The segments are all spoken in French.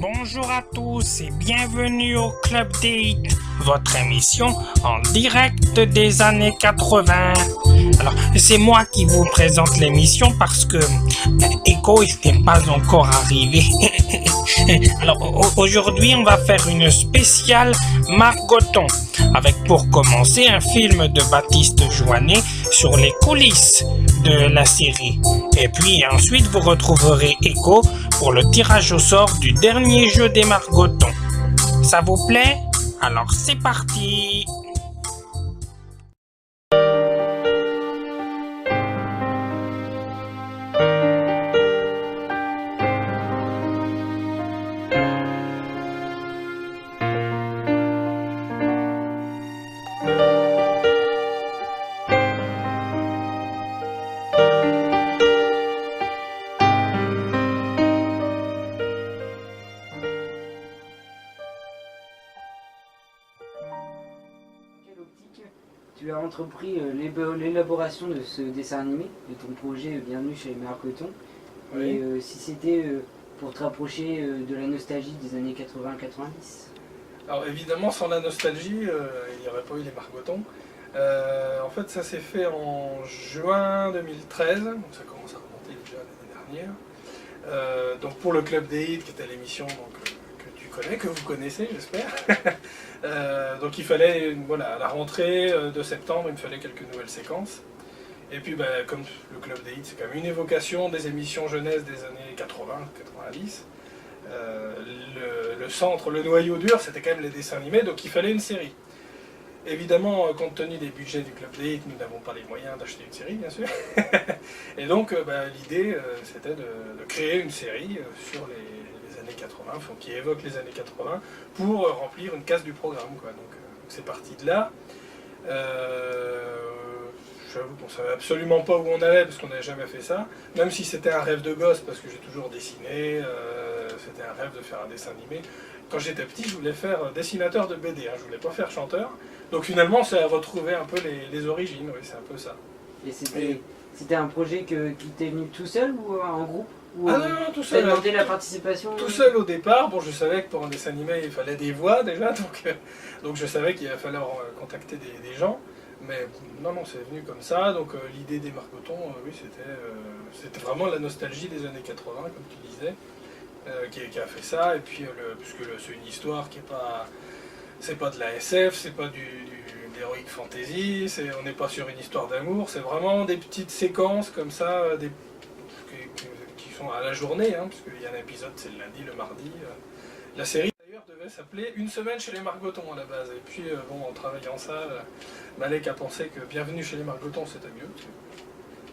Bonjour à tous et bienvenue au Club Date, votre émission en direct des années 80. Alors, c'est moi qui vous présente l'émission parce que Echo n'est pas encore arrivé. Alors, aujourd'hui, on va faire une spéciale Margoton, avec pour commencer un film de Baptiste Joannet sur les coulisses de la série. Et puis ensuite, vous retrouverez Echo pour le tirage au sort du dernier jeu des Margotons. Ça vous plaît? Alors c'est parti! Tu as entrepris l'élaboration de ce dessin animé, de ton projet Bienvenue chez les Margotons. Oui. Et si c'était pour te rapprocher de la nostalgie des années 80-90. Alors évidemment, sans la nostalgie, il n'y aurait pas eu les Margotons. En fait, ça s'est fait en juin 2013, donc ça commence à remonter déjà l'année dernière. Donc pour le Club des Hits, qui était l'émission que tu connais, que vous connaissez, j'espère. Donc il fallait, voilà, à la rentrée de septembre, il me fallait quelques nouvelles séquences. Et puis comme le Club des Hits, c'est quand même une évocation des émissions jeunesse des années 80-90. Le centre, le noyau dur, c'était quand même les dessins animés, donc il fallait une série. Évidemment, compte tenu des budgets du Club des Hits, nous n'avons pas les moyens d'acheter une série, bien sûr. Et donc l'idée, c'était de créer une série sur les années 80, qui évoque les années 80, pour remplir une case du programme, quoi. Donc c'est parti de là. J'avoue qu'on ne savait absolument pas où on allait, parce qu'on n'avait jamais fait ça. Même si c'était un rêve de gosse, parce que j'ai toujours dessiné, c'était un rêve de faire un dessin animé. Quand j'étais petit, je voulais faire dessinateur de BD, je ne voulais pas faire chanteur. Donc finalement, ça a retrouvé un peu les origines, oui, c'est un peu ça. Et c'était un projet qui t'est venu tout seul ou en groupe? Ou, non, tout seul. T'as demandé la participation? Tout seul au départ. Bon, je savais que pour un dessin animé, il fallait des voix déjà, donc je savais qu'il allait falloir contacter des gens. Mais non, c'est venu comme ça. Donc l'idée des Margotons, oui, c'était vraiment la nostalgie des années 80, comme tu disais, qui a fait ça. Et puis, puisque c'est une histoire qui est pas... C'est pas de la SF, c'est pas de l'heroic fantasy, on n'est pas sur une histoire d'amour, c'est vraiment des petites séquences comme ça, qui sont à la journée, puisqu'il y a un épisode, c'est le lundi, le mardi. La série d'ailleurs devait s'appeler Une semaine chez les Margotons à la base, et puis en travaillant ça, Malek a pensé que Bienvenue chez les Margotons c'était mieux,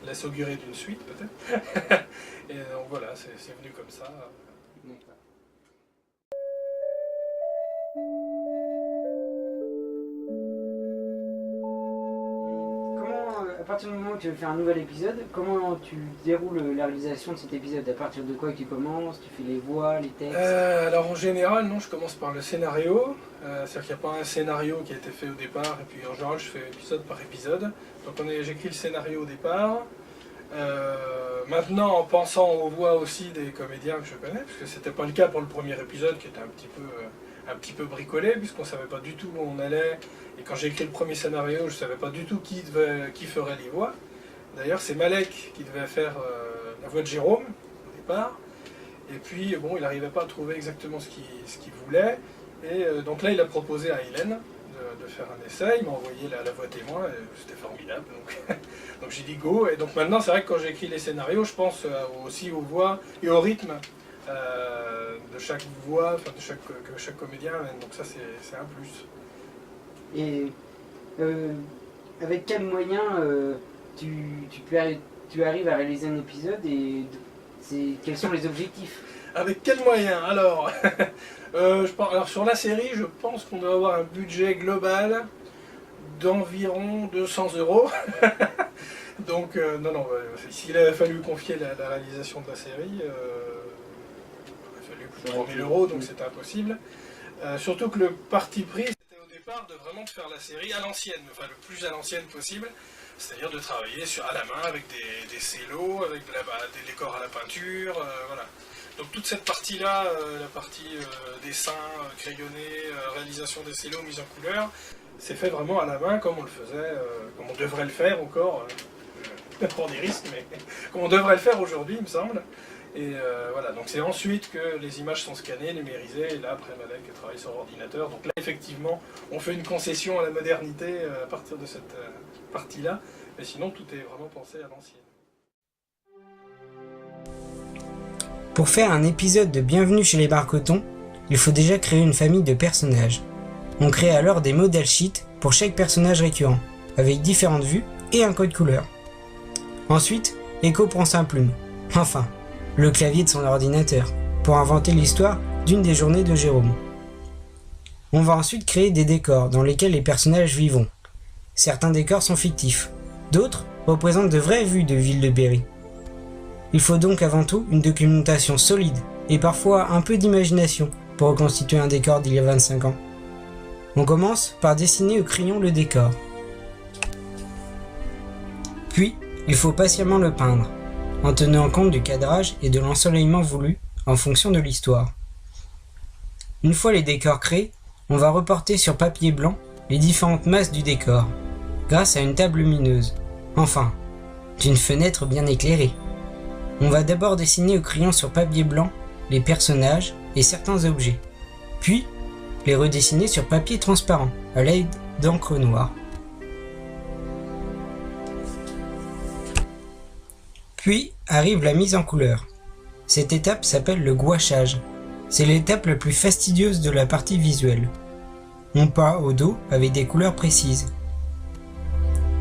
laisse augurer d'une suite peut-être. Et donc voilà, c'est venu comme ça. À partir du moment où tu veux faire un nouvel épisode, comment tu déroules la réalisation de cet épisode? À partir de quoi tu commences? Tu fais les voix, les textes? Alors en général, non, je commence par le scénario. C'est-à-dire qu'il n'y a pas un scénario qui a été fait au départ, et puis en général je fais épisode par épisode. Donc j'écris le scénario au départ. Maintenant, en pensant aux voix aussi des comédiens que je connais, parce que c'était pas le cas pour le premier épisode qui était un petit peu bricolé, puisqu'on ne savait pas du tout où on allait. Et quand j'ai écrit le premier scénario, je ne savais pas du tout qui ferait les voix. D'ailleurs, c'est Malek qui devait faire la voix de Jérôme, au départ. Et puis bon, il n'arrivait pas à trouver exactement ce qu'il voulait. Et donc là, il a proposé à Hélène de faire un essai. Il m'a envoyé la voix témoin, c'était formidable. Donc j'ai dit go. Et donc maintenant, c'est vrai que quand j'écris les scénarios, je pense aussi aux voix et au rythme de chaque voix, enfin que chaque comédien amène. Donc ça, c'est un plus. Et avec quels moyens tu arrives à réaliser un épisode et quels sont les objectifs? Avec quels moyens? Alors, alors sur la série, je pense qu'on doit avoir un budget global d'environ 200 €. Donc non, s'il avait fallu confier la réalisation de la série, il aurait fallu plus de 3000 €, donc c'était impossible. Surtout que le parti pris, c'était au départ de vraiment de faire la série à l'ancienne, enfin le plus à l'ancienne possible, c'est-à-dire de travailler à la main avec des cellos, avec des décors à la peinture, voilà. Donc toute cette partie-là, la partie dessin, crayonné, réalisation des cellos, mise en couleur, c'est fait vraiment à la main comme on le faisait, comme on devrait le faire encore, je prends des risques, mais comme on devrait le faire aujourd'hui, il me semble. Et voilà, donc c'est ensuite que les images sont scannées, numérisées, et là après Malek travaille sur ordinateur. Donc là effectivement, on fait une concession à la modernité à partir de cette partie-là, mais sinon tout est vraiment pensé à l'ancienne. Pour faire un épisode de Bienvenue chez les Marcotons, il faut déjà créer une famille de personnages. On crée alors des model sheets pour chaque personnage récurrent, avec différentes vues et un code couleur. Ensuite, Echo prend sa plume, enfin, le clavier de son ordinateur, pour inventer l'histoire d'une des journées de Jérôme. On va ensuite créer des décors dans lesquels les personnages vivront. Certains décors sont fictifs, d'autres représentent de vraies vues de ville de Berry. Il faut donc avant tout une documentation solide et parfois un peu d'imagination pour reconstituer un décor d'il y a 25 ans. On commence par dessiner au crayon le décor. Puis, il faut patiemment le peindre, en tenant compte du cadrage et de l'ensoleillement voulu en fonction de l'histoire. Une fois les décors créés, on va reporter sur papier blanc les différentes masses du décor, grâce à une table lumineuse, enfin, d'une fenêtre bien éclairée. On va d'abord dessiner au crayon sur papier blanc les personnages et certains objets, puis les redessiner sur papier transparent à l'aide d'encre noire. Puis arrive la mise en couleur. Cette étape s'appelle le gouachage. C'est l'étape la plus fastidieuse de la partie visuelle. On peint au dos avec des couleurs précises.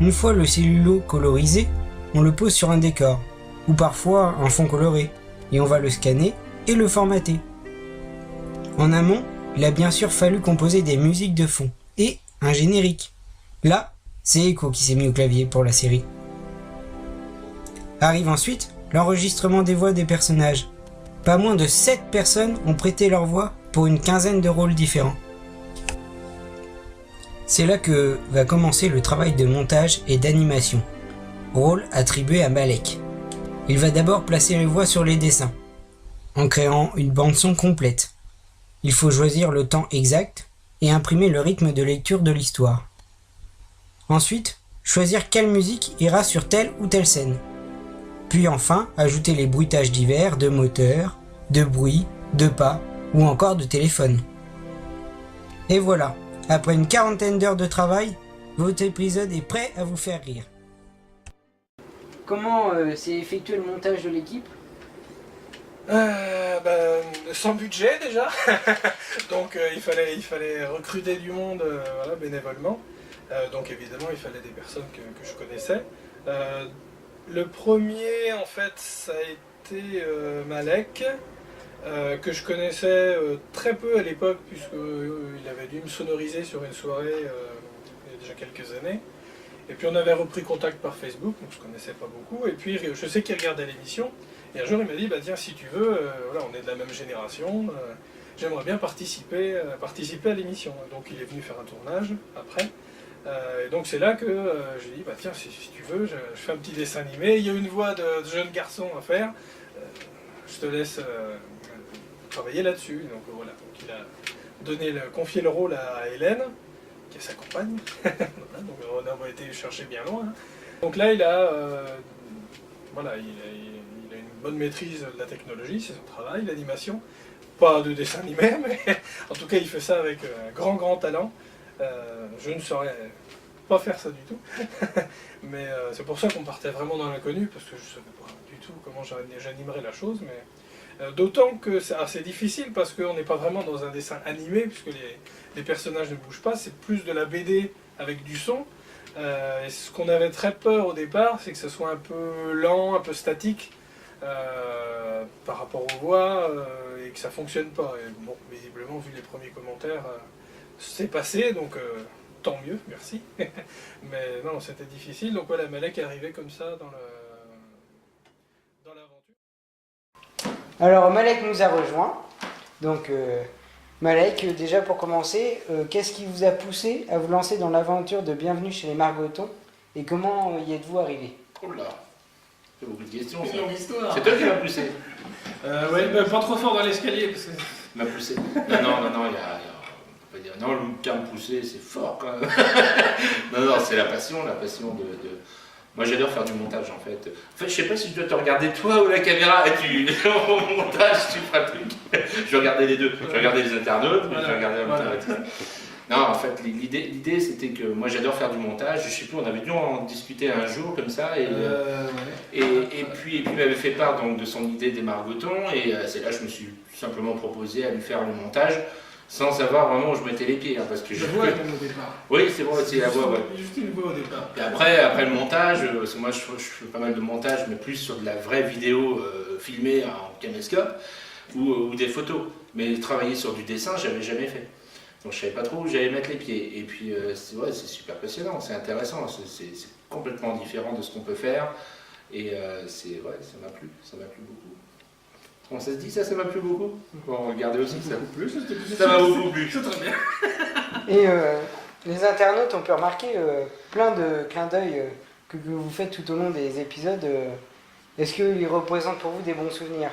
Une fois le cellulo colorisé, on le pose sur un décor, ou parfois un fond coloré, et on va le scanner et le formater. En amont, il a bien sûr fallu composer des musiques de fond, et un générique. Là, c'est Echo qui s'est mis au clavier pour la série. Arrive ensuite l'enregistrement des voix des personnages. Pas moins de 7 personnes ont prêté leur voix pour une quinzaine de rôles différents. C'est là que va commencer le travail de montage et d'animation, rôle attribué à Malek. Il va d'abord placer les voix sur les dessins, en créant une bande-son complète. Il faut choisir le temps exact et imprimer le rythme de lecture de l'histoire. Ensuite, choisir quelle musique ira sur telle ou telle scène. Puis enfin, ajouter les bruitages divers de moteurs, de bruit, de pas ou encore de téléphone. Et voilà, après une quarantaine d'heures de travail, votre épisode est prêt à vous faire rire. Comment s'est effectué le montage de l'équipe? Sans budget déjà, donc il fallait recruter du monde voilà, bénévolement, donc évidemment il fallait des personnes que je connaissais. Le premier en fait ça a été Malek, que je connaissais très peu à l'époque puisqu'il avait dû me sonoriser sur une soirée il y a déjà quelques années. Et puis on avait repris contact par Facebook, donc je ne connaissais pas beaucoup, et puis je sais qu'il regardait l'émission, et un jour il m'a dit, bah tiens si tu veux, voilà, on est de la même génération, j'aimerais bien participer à l'émission. Donc il est venu faire un tournage après, et donc c'est là que j'ai dit, bah tiens si tu veux, je fais un petit dessin animé, il y a une voix de jeune garçon à faire, je te laisse travailler là-dessus. Donc voilà, donc il a confié le rôle à Hélène, qui est sa compagne. Voilà, donc on a été chercher bien loin. Donc là, il a une bonne maîtrise de la technologie, c'est son travail, l'animation. Pas de dessin animé, mais en tout cas il fait ça avec un grand talent. Je ne saurais pas faire ça du tout. Mais c'est pour ça qu'on partait vraiment dans l'inconnu, parce que je ne savais pas du tout comment j'animerais la chose. Mais d'autant que c'est assez difficile, parce qu'on n'est pas vraiment dans un dessin animé, puisque les personnages ne bougent pas, c'est plus de la BD avec du son. Et ce qu'on avait très peur au départ, c'est que ce soit un peu lent, un peu statique par rapport aux voix, et que ça ne fonctionne pas. Et bon, visiblement, vu les premiers commentaires, c'est passé, donc tant mieux, merci. Mais non, c'était difficile, donc voilà, Malek est arrivé comme ça dans l'aventure. Alors Malek nous a rejoint. Donc Malek, déjà pour commencer, qu'est-ce qui vous a poussé à vous lancer dans l'aventure de Bienvenue chez les Margotons et comment y êtes-vous arrivé? Oh là, c'est beaucoup de questions. C'est une longue histoire. C'est toi qui m'as poussé. Ouais, bah, pas trop fort dans l'escalier. Parce que... M'a poussé. Non, il y a, on peut pas dire. Non, le terme poussé, c'est fort quand même. non, c'est la passion de... Moi, j'adore faire du montage en fait. En fait, je sais pas si je dois te regarder toi ou la caméra. Et au montage, tu feras le truc. Je vais regarder les deux. Je vais regarder les internautes, mais je vais regarder la montage. Non, en fait, l'idée c'était que moi j'adore faire du montage. Je sais plus, on avait dû en discuter un jour comme ça. Et puis il m'avait fait part donc, de son idée des margotons. Et c'est là que je me suis simplement proposé à lui faire le montage sans savoir vraiment où je mettais les pieds. Hein, parce que je vois au départ. Oui, c'est bon, c'est la voix. Ouais. Juste une voix au départ. Et après le montage, parce que moi je fais pas mal de montage, mais plus sur de la vraie vidéo filmée en caméscope ou des photos. Mais travailler sur du dessin, j'avais jamais fait. Donc je savais pas trop où j'allais mettre les pieds. Et puis c'est super passionnant, c'est intéressant, c'est complètement différent de ce qu'on peut faire. Et ça m'a plu beaucoup. Comment ça se dit ça m'a plu beaucoup? Bon, regardez aussi ça. Ça m'a beaucoup plu. C'est très bien. Et les internautes ont pu remarquer plein de clins d'œil que vous faites tout au long des épisodes. Est-ce qu'ils représentent pour vous des bons souvenirs?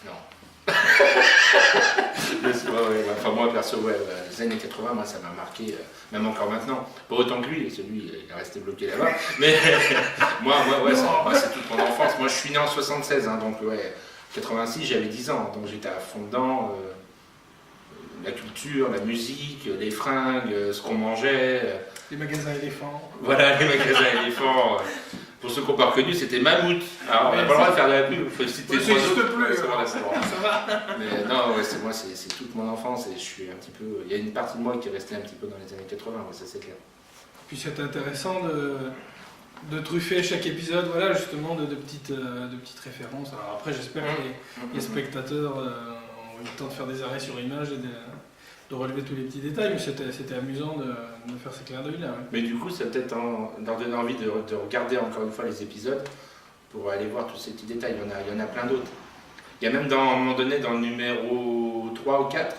Non. Enfin, moi perso, les années 80, moi ça m'a marqué, même encore maintenant. Pas autant que lui, celui il est resté bloqué là-bas. Mais moi c'est toute mon enfance. Moi je suis né en 76, hein, donc 86 j'avais 10 ans, donc j'étais à fond dedans. La culture, la musique, les fringues, ce qu'on mangeait. Les magasins éléphants. Voilà, les magasins éléphants. Pour ceux qui n'ont pas reconnu, c'était Mammouth. Alors, on n'a pas le droit de faire de la pub, il faut citer ça n'existe plus. Ça va. Mais non, c'est toute mon enfance et je suis un petit peu. Il y a une partie de moi qui est restée un petit peu dans les années 80, ça c'est clair. Puis c'est intéressant de truffer chaque épisode, voilà, justement, de petites références. Alors après, j'espère que les spectateurs ont eu le temps de faire des arrêts sur image et de relever tous les petits détails, mais c'était amusant de faire ces clins d'œil là. Ouais. Mais du coup, ça peut-être leur donner envie de regarder encore une fois les épisodes pour aller voir tous ces petits détails. Il y en a plein d'autres. Il y a même à un moment donné, dans le numéro 3 ou 4,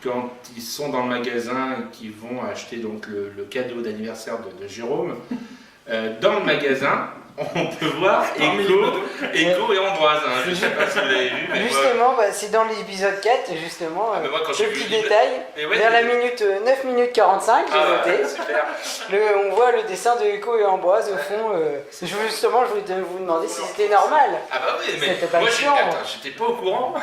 quand ils sont dans le magasin et qu'ils vont acheter donc, le cadeau d'anniversaire de Jérôme, dans le magasin, on peut voir Echo et Ambroise. Hein. Je ne sais pas si vous l'avez vu. Mais justement, c'est dans l'épisode 4, justement, moi, quand ce petit détail. Vers la minute 9 minutes 45, j'ai noté. Super. On voit le dessin de Echo et Ambroise au fond. Justement, je voulais vous demander si c'était normal. Ah bah oui, mais c'était pas moi chiant. J'étais pas au courant.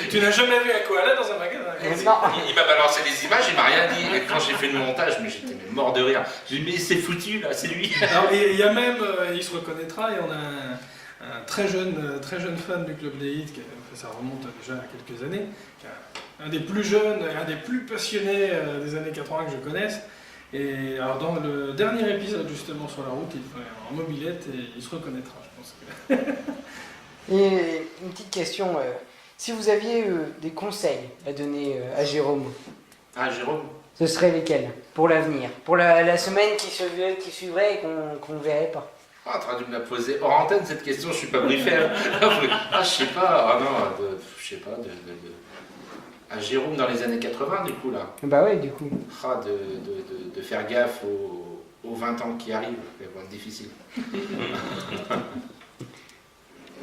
Tu n'as jamais vu un koala dans un magasin? Non. Il m'a balancé des images, il m'a rien dit. Et quand j'ai fait le montage, mais j'étais mort de rire. J'ai dit mais c'est foutu là, c'est lui. Alors, il y a même, il se reconnaîtra, et on a un très jeune fan du Club des Hits, ça remonte déjà à quelques années, un des plus jeunes, un des plus passionnés des années 80 que je connaisse. Et alors dans le dernier épisode justement sur la route, il est en mobilette et il se reconnaîtra, je pense. Et une petite question, si vous aviez des conseils à donner à Jérôme, Jérôme, ce serait lesquels pour l'avenir, pour la semaine qui suivrait et qu'on ne verrait pas? Tu as dû me la poser hors antenne cette question, je suis pas briefé. Je sais pas, je sais pas, à Jérôme dans les années 80 du coup là. Bah ouais, du coup. De faire gaffe aux 20 ans qui arrivent, ça va être difficile.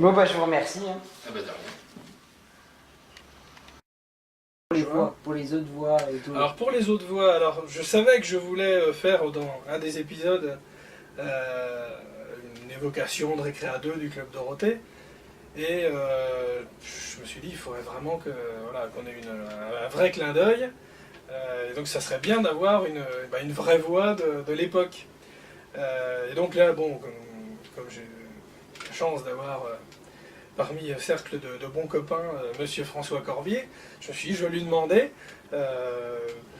Bon je vous remercie. Hein. Ah bah de rien. Pour les autres voix et tout. Alors pour les autres voix, je savais que je voulais faire dans un des épisodes une évocation de Récréa 2 du Club Dorothée. Et je me suis dit, il faudrait vraiment qu'on ait un vrai clin d'œil. Et donc ça serait bien d'avoir une vraie voix de l'époque. Et donc là, bon, comme j'ai la chance d'avoir parmi un cercle de bons copains Monsieur François Corbier, je me suis dit, je vais lui demander.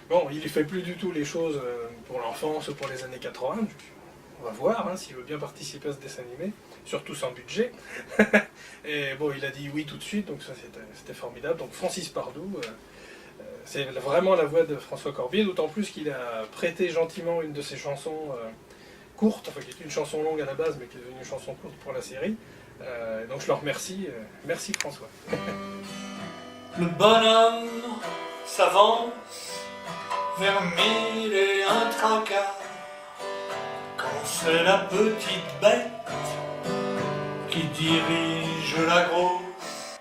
Bon, il ne fait plus du tout les choses pour l'enfance ou pour les années 80. On va voir hein, s'il veut bien participer à ce dessin animé, surtout sans budget. Et bon, il a dit oui tout de suite, donc ça c'était formidable. Donc Francis Pardou, c'est vraiment la voix de François Corbier, d'autant plus qu'il a prêté gentiment une de ses chansons courtes, enfin qui est une chanson longue à la base, mais qui est devenue une chanson courte pour la série. Donc je le remercie. Merci François. Le bonhomme s'avance vers mille et un tracas, quand c'est la petite bête qui dirige la grosse.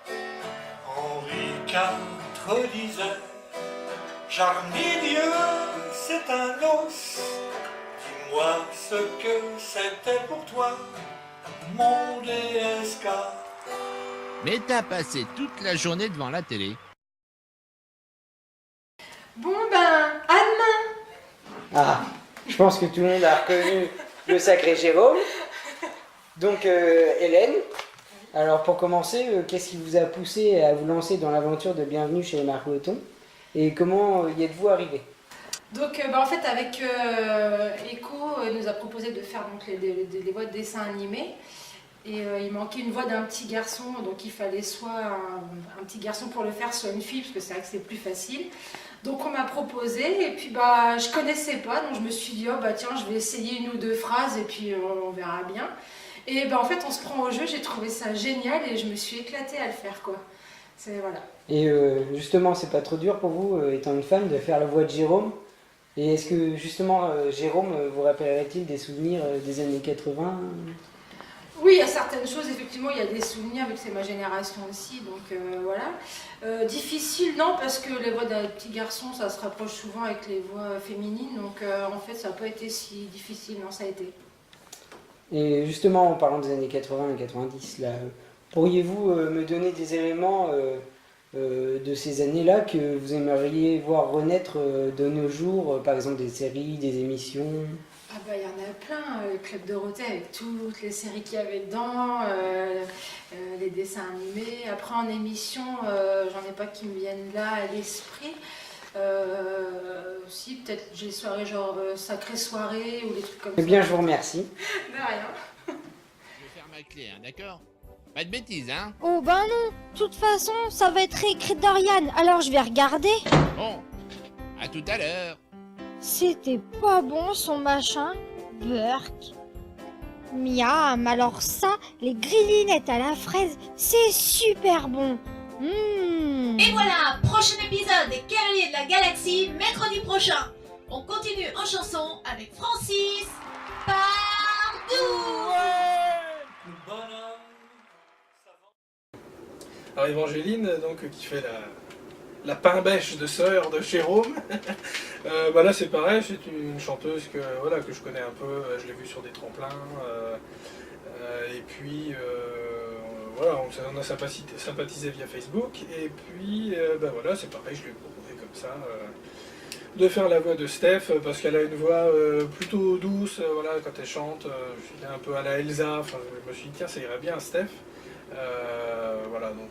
Henri IV disait, Jarnidieu, c'est un os. Dis-moi ce que c'était pour toi, mon DSK. Mais t'as passé toute la journée devant la télé. Bon ben, à demain. Ah, je pense que tout le monde a reconnu le sacré Jérôme. Donc Hélène, alors pour commencer, qu'est-ce qui vous a poussé à vous lancer dans l'aventure de Bienvenue chez les Margotons et comment y êtes-vous arrivé? Donc en fait avec Echo, il nous a proposé de faire donc, les voix de dessins animés. Et il manquait une voix d'un petit garçon, donc il fallait soit un petit garçon pour le faire, soit une fille, parce que c'est vrai que c'est plus facile. Donc on m'a proposé, et puis bah je connaissais pas, donc je me suis dit, oh bah tiens, je vais essayer une ou deux phrases, et puis on verra bien. Et bah en fait, on se prend au jeu, j'ai trouvé ça génial, et je me suis éclatée à le faire, quoi. Voilà. Et justement, c'est pas trop dur pour vous, étant une femme, de faire la voix de Jérôme? Et est-ce que justement, Jérôme vous rappellerait-il des souvenirs des années 80? Oui, il y a certaines choses, effectivement, il y a des souvenirs, vu que c'est ma génération aussi, donc voilà. Difficile, non, parce que les voix d'un petit garçon, ça se rapproche souvent avec les voix féminines, donc en fait, ça n'a pas été si difficile, non, ça a été. Et justement, en parlant des années 80 et 90, là, pourriez-vous me donner des éléments de ces années-là que vous aimeriez voir renaître de nos jours, par exemple des séries, des émissions? Ah bah il y en a plein, le Club Dorothée avec toutes les séries qu'il y avait dedans, les dessins animés. Après en émission, j'en ai pas qui me viennent là à l'esprit. Si peut-être j'ai des soirées genre Sacrée Soirée ou des trucs comme ça. Eh bien je vous remercie. De rien. Je vais faire ma clé, hein, d'accord? Pas de bêtises, hein? Oh ben non, de toute façon, ça va être écrit d'Ariane, alors je vais regarder. Bon, à tout à l'heure. C'était pas bon son machin, Burk. Miam, alors ça, les grillines à la fraise, c'est super bon. Et voilà, prochain épisode des Cavaliers de la Galaxie, mercredi prochain. On continue en chanson avec Francis Pardou. Le bonhomme s'avance. Alors Évangéline, donc, qui fait la pain-bêche de sœur de Jérôme. Bah là c'est pareil, c'est une chanteuse que je connais un peu, je l'ai vue sur des tremplins, et puis voilà, on a sympathisé via Facebook, et puis bah voilà, c'est pareil, je lui ai proposé comme ça de faire la voix de Steph, parce qu'elle a une voix plutôt douce, voilà, quand elle chante, je suis un peu à la Elsa, enfin, je me suis dit tiens ça irait bien à Steph, voilà, donc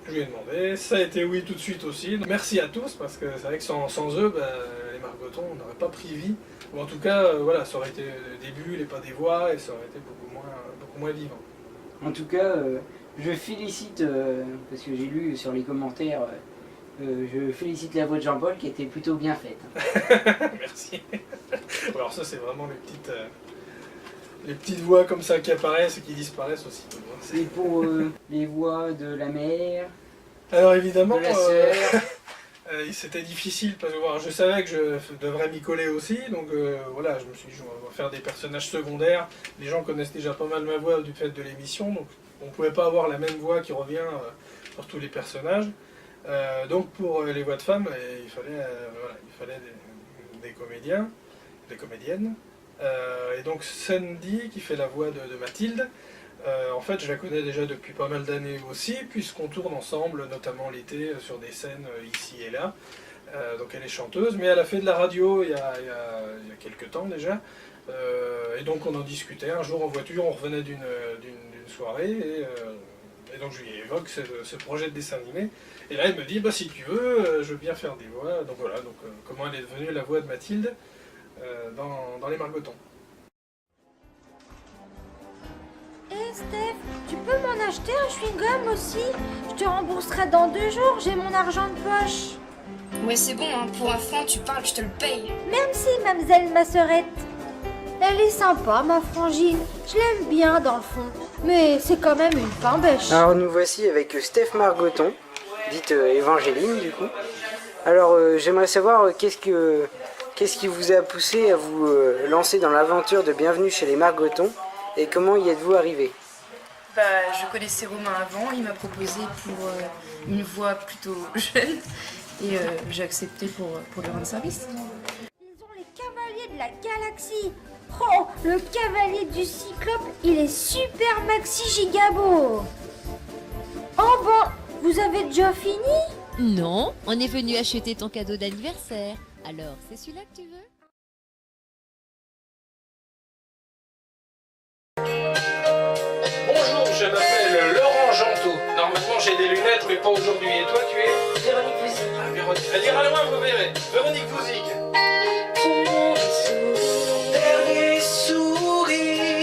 je lui ai demandé, ça a été oui tout de suite aussi. Donc, merci à tous, parce que c'est vrai que sans eux, les Margotons, on n'aurait pas pris vie. Ou en tout cas, voilà, ça aurait été des bulles et pas des voix, et ça aurait été beaucoup moins vivant. En tout cas, je félicite, parce que j'ai lu sur les commentaires, je félicite la voix de Jean-Paul qui était plutôt bien faite. Merci. Alors ça c'est vraiment les petites voix comme ça qui apparaissent et qui disparaissent aussi. Et pour les voix de la mère, alors évidemment, de la sœur, c'était difficile parce que je savais que je devrais m'y coller aussi, donc voilà, je me suis dit on va faire des personnages secondaires. Les gens connaissent déjà pas mal ma voix du fait de l'émission, donc on ne pouvait pas avoir la même voix qui revient pour tous les personnages. Donc pour les voix de femmes, il fallait des comédiens, des comédiennes. Et donc Sandy qui fait la voix de Mathilde, En fait, je la connais déjà depuis pas mal d'années aussi, puisqu'on tourne ensemble, notamment l'été, sur des scènes ici et là. Donc elle est chanteuse, mais elle a fait de la radio il y a quelques temps déjà. Et donc on en discutait un jour en voiture, on revenait d'une soirée, et donc je lui évoque ce projet de dessin animé. Et là elle me dit, bah, si tu veux, je veux bien faire des voix. Donc voilà, comment elle est devenue la voix de Mathilde dans Les Margotons. Eh Steph, tu peux m'en acheter un chewing-gum aussi? Je te rembourserai dans 2 jours, j'ai mon argent de poche. Ouais, c'est bon, hein. Pour un franc, tu parles, je te le paye. Merci, mademoiselle ma sœurette. Elle est sympa, ma frangine. Je l'aime bien dans le fond. Mais c'est quand même une pain-bêche. Alors nous voici avec Steph Margoton, dite Évangéline du coup. Alors j'aimerais savoir qu'est-ce qui vous a poussé à vous lancer dans l'aventure de Bienvenue chez les Margotons et comment y êtes-vous arrivé? Bah, je connaissais Romain avant, il m'a proposé pour une voix plutôt jeune et j'ai accepté pour lui rendre service. Ils ont les cavaliers de la galaxie. Oh, le cavalier du cyclope, il est super maxi gigabo. Oh bon, vous avez déjà fini? Non, on est venu acheter ton cadeau d'anniversaire. Alors, c'est celui-là que tu veux? Bonjour, je m'appelle Laurent Jantot. Normalement j'ai des lunettes, mais pas aujourd'hui. Et toi, tu es Véronique Vouzig. Ah, Véronique. Elle ira loin, vous verrez. Véronique Vouzig. Dernier sourire,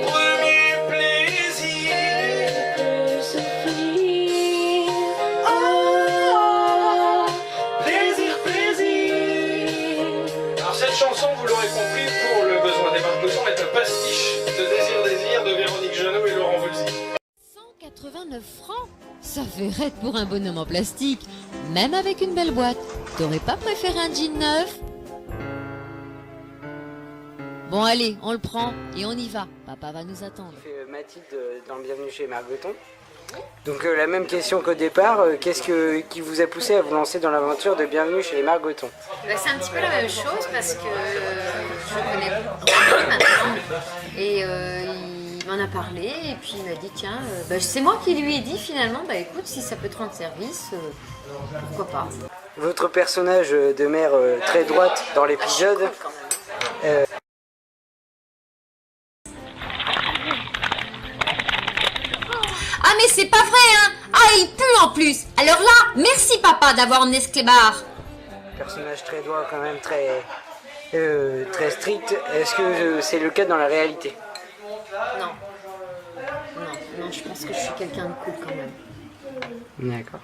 premier plaisir, oh, plaisir, plaisir. Alors cette chanson, vous l'aurez compris, pour le besoin des Margotons, est un pastiche de Désir de Véronique Jeannot et Laurent Voulzy. 189 francs? Ça fait raide pour un bonhomme en plastique, même avec une belle boîte. T'aurais pas préféré un jean neuf? Bon allez, on le prend et on y va. Papa va nous attendre. C'est Mathilde dans Bienvenue chez les Margotons. Donc la même question qu'au départ, qu'est-ce qui vous a poussé à vous lancer dans l'aventure de Bienvenue chez les Margotons? Bah, c'est un petit peu la même chose parce que je connais Romain maintenant et il m'en a parlé et puis il m'a dit tiens, c'est moi qui lui ai dit finalement, bah écoute, si ça peut te rendre service, pourquoi pas. Votre personnage de mère très droite dans l'épisode, Ah mais c'est pas vrai hein. Ah il pue en plus. Alors là, merci papa d'avoir emmené ce clébard. personnage très droit quand même très strict. Est-ce que c'est le cas dans la réalité? Non. Non, je pense que je suis quelqu'un de cool quand même. D'accord.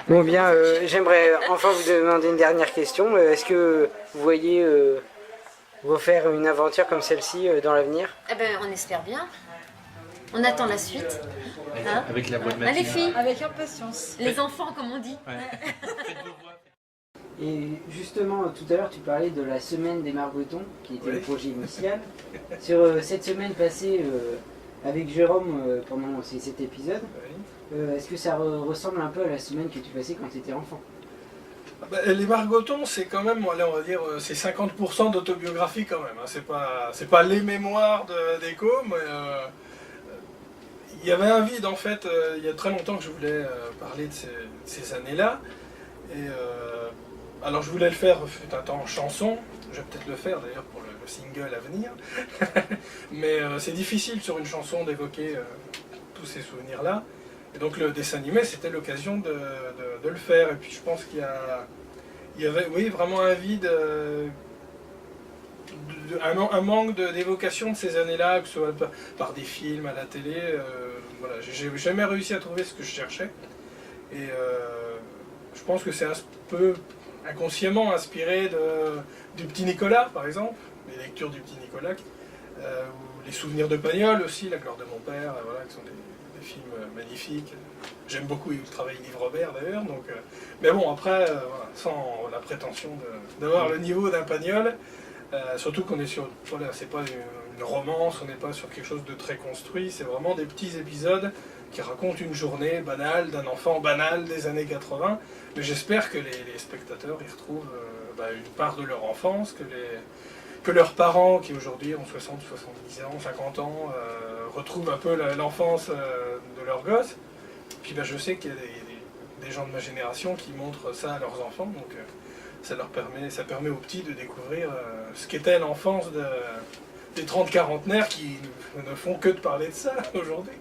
Bon bien, j'aimerais enfin vous demander une dernière question. Est-ce que vous voyez refaire une aventure comme celle-ci dans l'avenir? Eh ben on espère bien. On attend la suite. Hein, avec la voix de les Mathilde. filles, Avec impatience. les enfants comme on dit. Et justement, tout à l'heure, tu parlais de la semaine des Margotons, qui était le projet initial. Sur cette semaine passée avec Jérôme pendant cet épisode, est-ce que ça ressemble un peu à la semaine que tu passais quand tu étais enfant? Les Margotons, c'est quand même, allez, on va dire, c'est 50% d'autobiographie quand même. Hein. C'est pas les mémoires d'Echo, mais il y avait un vide en fait. Il y a très longtemps que je voulais parler de ces années-là. Et alors je voulais le faire fut un temps en chanson. Je vais peut-être le faire d'ailleurs pour le single à venir. Mais c'est difficile sur une chanson d'évoquer tous ces souvenirs-là. Et donc le dessin animé, c'était l'occasion de le faire. Et puis je pense qu'il y avait oui, vraiment un vide, un manque d'évocation de ces années-là, que ce soit par des films, à la télé. Voilà, j'ai jamais réussi à trouver ce que je cherchais. Et je pense que c'est un peu inconsciemment inspiré du Petit Nicolas, par exemple, les lectures du Petit Nicolas, ou les souvenirs de Pagnol aussi, La gloire de mon père, voilà, qui sont des films magnifiques. J'aime beaucoup le travail d'Yves Robert d'ailleurs. Mais bon, après, voilà, sans la prétention d'avoir le niveau d'un Pagnol, surtout qu'on est sur, voilà, c'est pas une romance, on n'est pas sur quelque chose de très construit, c'est vraiment des petits épisodes qui racontent une journée banale d'un enfant banal des années 80. Mais j'espère que les spectateurs y retrouvent une part de leur enfance, que leurs parents, qui aujourd'hui ont 60, 70 ans, 50 ans, retrouvent un peu l'enfance de leurs gosses. Puis je sais qu'il y a des gens de ma génération qui montrent ça à leurs enfants, donc ça permet aux petits de découvrir ce qu'était l'enfance des 30-quarantenaires qui ne font que de parler de ça aujourd'hui.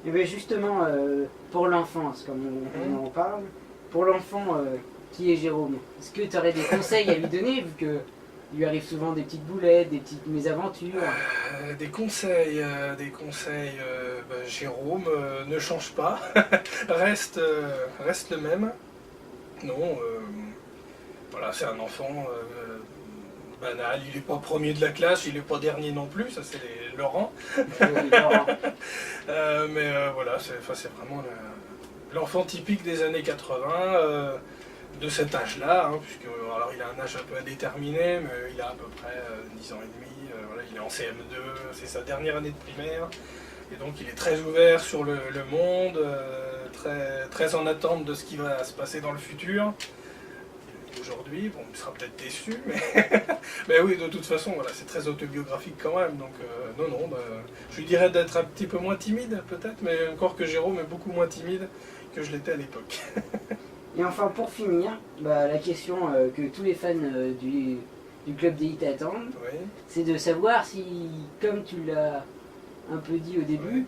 Et bien justement, pour l'enfance, comme on en parle, pour l'enfant qui est Jérôme, est-ce que tu aurais des conseils à lui donner, vu que il lui arrive souvent des petites boulettes, des petites mésaventures? Des conseils, Jérôme, ne change pas, reste le même. Non, voilà, c'est un enfant banal, il n'est pas premier de la classe, il n'est pas dernier non plus, ça c'est Laurent. Voilà, c'est vraiment l'enfant typique des années 80, de cet âge-là, hein, puisque alors il a un âge un peu indéterminé, mais il a à peu près 10 ans et demi, voilà, il est en CM2, c'est sa dernière année de primaire, et donc il est très ouvert sur le monde, très en attente de ce qui va se passer dans le futur. Aujourd'hui, bon, il sera peut-être déçu, mais oui, de toute façon, voilà, c'est très autobiographique quand même, donc je lui dirais d'être un petit peu moins timide, peut-être, mais encore que Jérôme est beaucoup moins timide que je l'étais à l'époque. Et enfin, pour finir, la question que tous les fans du Club des Hits attendent, c'est de savoir si, comme tu l'as un peu dit au début,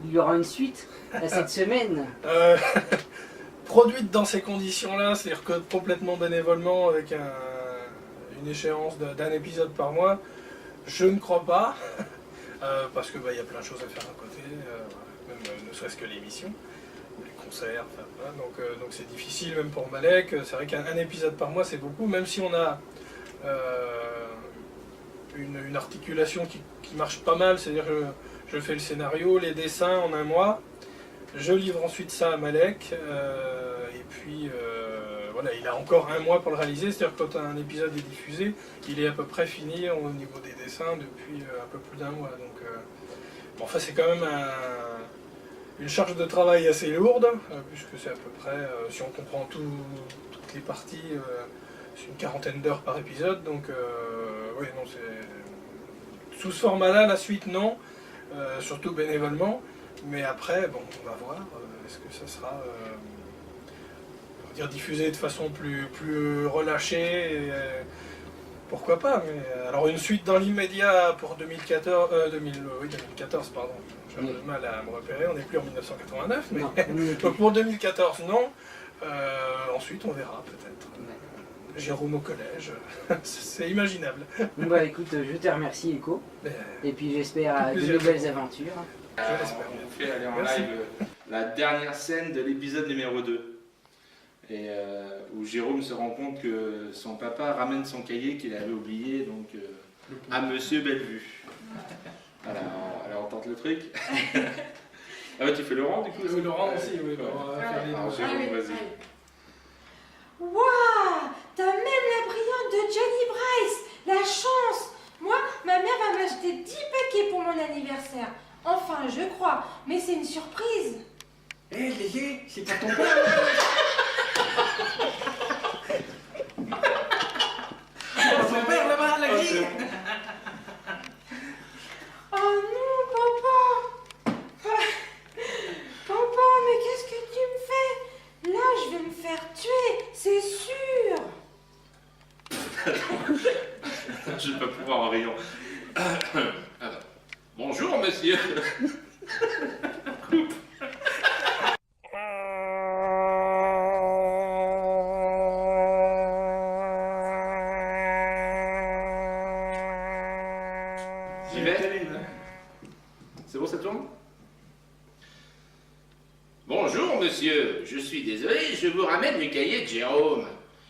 il y aura une suite à cette semaine. Produite dans ces conditions-là, c'est-à-dire que complètement bénévolement, avec une échéance d'un épisode par mois, je ne crois pas, parce que y a plein de choses à faire à côté, même ne serait-ce que l'émission, les concerts, donc c'est difficile même pour Malek. C'est vrai qu'un épisode par mois c'est beaucoup, même si on a une articulation qui marche pas mal, c'est-à-dire que je fais le scénario, les dessins en un mois, je livre ensuite ça à Malek, et puis voilà, il a encore un mois pour le réaliser, c'est-à-dire que quand un épisode est diffusé, il est à peu près fini au niveau des dessins depuis un peu plus d'un mois. Donc, enfin, c'est quand même une charge de travail assez lourde, puisque c'est à peu près, si on comprend toutes les parties, c'est une quarantaine d'heures par épisode, donc oui, non, c'est sous ce format-là, la suite non, surtout bénévolement. Mais après, bon, on va voir, est-ce que ça sera diffusé de façon plus relâchée, pourquoi pas, mais alors une suite dans l'immédiat pour 2014, pardon, j'ai un peu de mal à me repérer, on n'est plus en 1989, mais donc pour 2014, non, ensuite on verra peut-être. Jérôme au collège, c'est imaginable. Bon écoute, je te remercie Echo, et puis j'espère de nouvelles aventures. On fait aller en live la dernière scène de l'épisode numéro 2. Et où Jérôme se rend compte que son papa ramène son cahier qu'il avait oublié donc, à Monsieur Bellevue. Voilà, alors on tente le truc. Ah ouais, tu fais Laurent du coup? Oui, Laurent aussi, oui. On va faire les deux. Alors Jérôme, vas-y. Waouh! T'as même la brillante de Johnny Bryce! La chance! Moi, ma mère va m'acheter 10 paquets pour mon anniversaire. Enfin, je crois, mais c'est une surprise. Hé, Lélé, c'est pas ton père. C'est pas ton père là-bas, la grille. Oh non, papa! Papa, mais qu'est-ce que tu me fais? Là, je vais me faire tuer, c'est sûr! Je vais pas pouvoir en riant. Alors, bonjour monsieur. Coupe. J'y vais. C'est bon, ça tourne? Bonjour monsieur, je suis désolé, je vous ramène le cahier de Jérôme.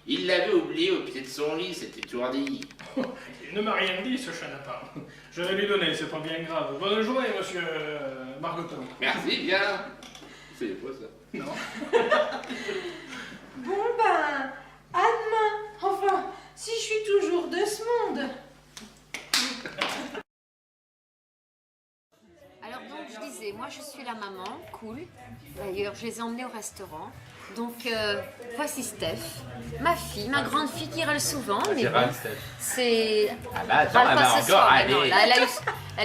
Il l'avait oublié au pied de son lit, c'était tourdi. Il ne m'a rien dit, ce chenapan. Je vais lui donner, c'est pas bien grave. Bonne journée, monsieur Margoton. Merci bien. C'est quoi ça? Non. Bon ben, à demain. Enfin, si je suis toujours de ce monde. Alors donc je disais, moi je suis la maman, cool. D'ailleurs je les ai emmenés au restaurant. Donc, voici Steph, ma fille, ma grande fille qui râle souvent, mais bon, c'est... Ah bah attends, râle elle pas va ce encore soir, râler. non,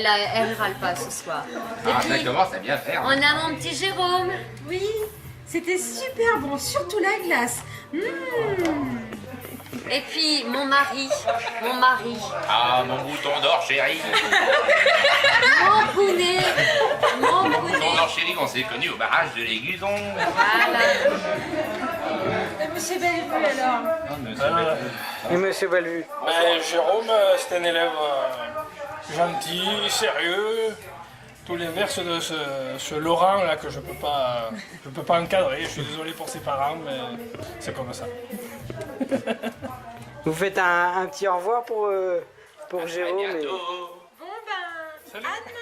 là, elle râle pas ce soir. Et Ah, puis, ça commence à bien faire. on a mon petit Jérôme. Oui, c'était super bon, surtout la glace. Et puis, mon mari. Ah, mon bouton d'or, chérie. Mon pounet. Mon bouton d'or, chérie, qu'on s'est connu au barrage de l'Aiguillon. Voilà. Et monsieur Bellevue alors? Et monsieur Bellevue? Jérôme, c'est un élève gentil, sérieux. Tout l'inverse de ce Laurent là que je peux pas encadrer. Je suis désolé pour ses parents, mais c'est comme ça. Vous faites un petit au revoir pour Jérôme et... Bon ben, salut. à demain.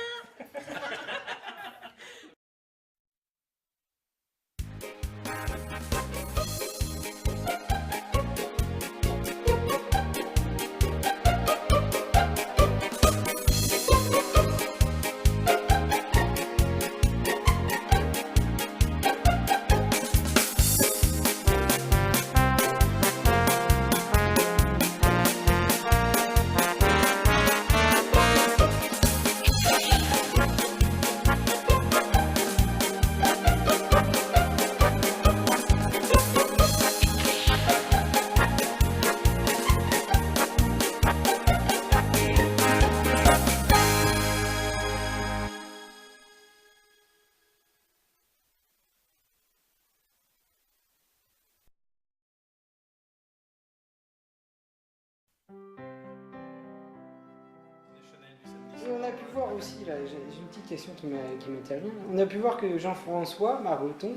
Et on a pu voir aussi, là, j'ai une petite question qui m'intervient. On a pu voir que Jean-François Margoton,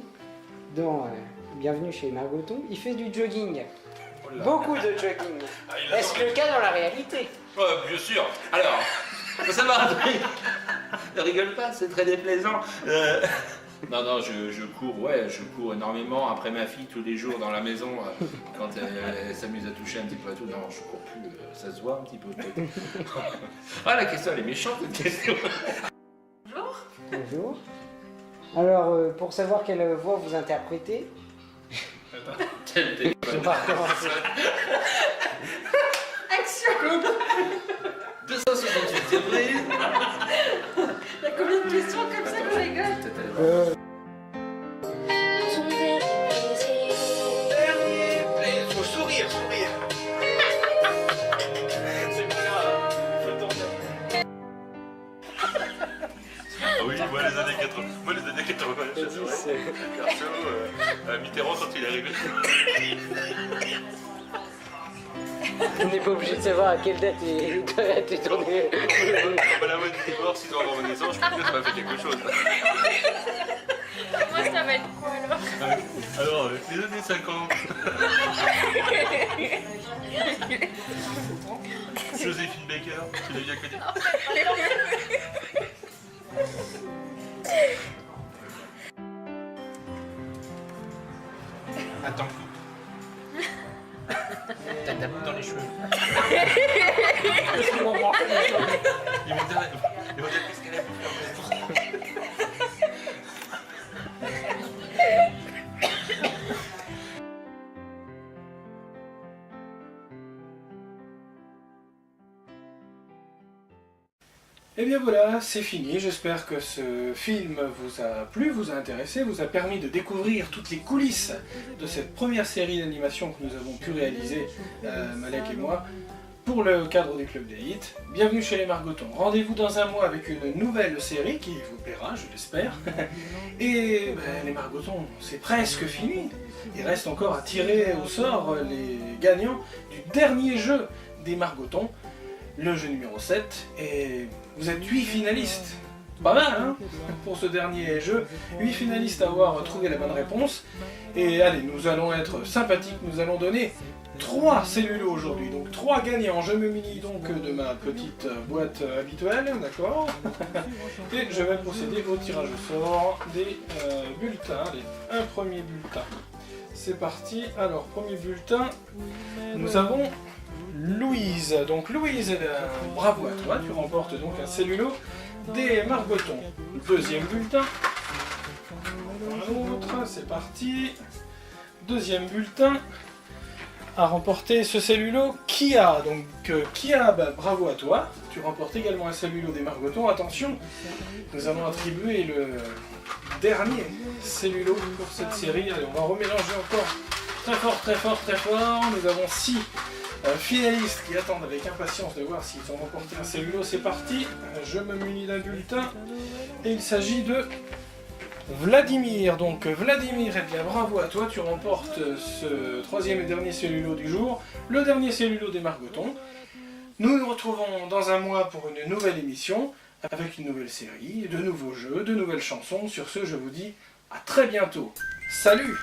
dans Bienvenue chez Margoton, il fait du jogging. Beaucoup de jogging. Est-ce le cas dans la réalité? Bien sûr. Alors, faut savoir un truc. Ne rigole pas, c'est très déplaisant. Non, je cours énormément après ma fille tous les jours dans la maison quand elle s'amuse à toucher un petit peu à tout. Non, je cours plus, ça se voit un petit peu peut-être. Ah, la question elle est méchante cette question. Bonjour. Bonjour. Alors, pour savoir quelle voix vous interprétez, je vais pas recommencer. Action. 268 février. Il y a combien de questions comme ça qu'on rigole? Faut sourire. C'est pas grave, faut tourner. Ah oui, moi les années 80, j'adorais. Perso, Mitterrand quand il est arrivé. On n'est pas obligé de savoir à quelle date a été tourné. Bah, la voix du mort, 6 ans avant ma naissance, je pense que ça m'a fait quelque chose. Moi, ça va être quoi alors? Alors, les années 50. Joséphine Baker, tu l'as bien connue. Attends. T'as ta boule dans les cheveux. Ils vont dire qu'est-ce qu'elle a pu faire. Et bien voilà, c'est fini. J'espère que ce film vous a plu, vous a intéressé, vous a permis de découvrir toutes les coulisses de cette première série d'animation que nous avons pu réaliser, Malek et moi, pour le cadre du Club des Hits. Bienvenue chez les Margotons. Rendez-vous dans un mois avec une nouvelle série qui vous plaira, je l'espère. Et les Margotons, c'est presque fini. Il reste encore à tirer au sort les gagnants du dernier jeu des Margotons, le jeu numéro 7. Et vous êtes 8 finalistes. Pas mal, hein, pour ce dernier jeu. 8 finalistes à avoir trouvé la bonne réponse. Et allez, nous allons être sympathiques, nous allons donner 3 cellulos aujourd'hui, donc 3 gagnants. Je me munis donc de ma petite boîte habituelle, d'accord. Et je vais procéder au tirage au sort des bulletins. Allez, un premier bulletin. C'est parti. Alors, premier bulletin, nous avons Louise. Donc Louise, bravo à toi, tu remportes donc un cellulo des Margotons. Deuxième bulletin. Un autre, c'est parti. deuxième bulletin a remporté ce cellulo Kia. Donc Kia, bah, bravo à toi. Tu remportes également un cellulo des Margotons. Attention, nous allons attribuer le dernier cellulo pour cette série. Allez, on va remélanger encore très fort, très fort, très fort. Nous avons 6 finalistes qui attendent avec impatience de voir s'ils ont remporté un cellulo. C'est parti, je me munis d'un bulletin et il s'agit de Vladimir. Donc Vladimir, eh bien bravo à toi, tu remportes ce troisième et dernier cellulo du jour, le dernier cellulo des Margotons. Nous nous retrouvons dans un mois pour une nouvelle émission, avec une nouvelle série, de nouveaux jeux, de nouvelles chansons. Sur ce, je vous dis à très bientôt. Salut!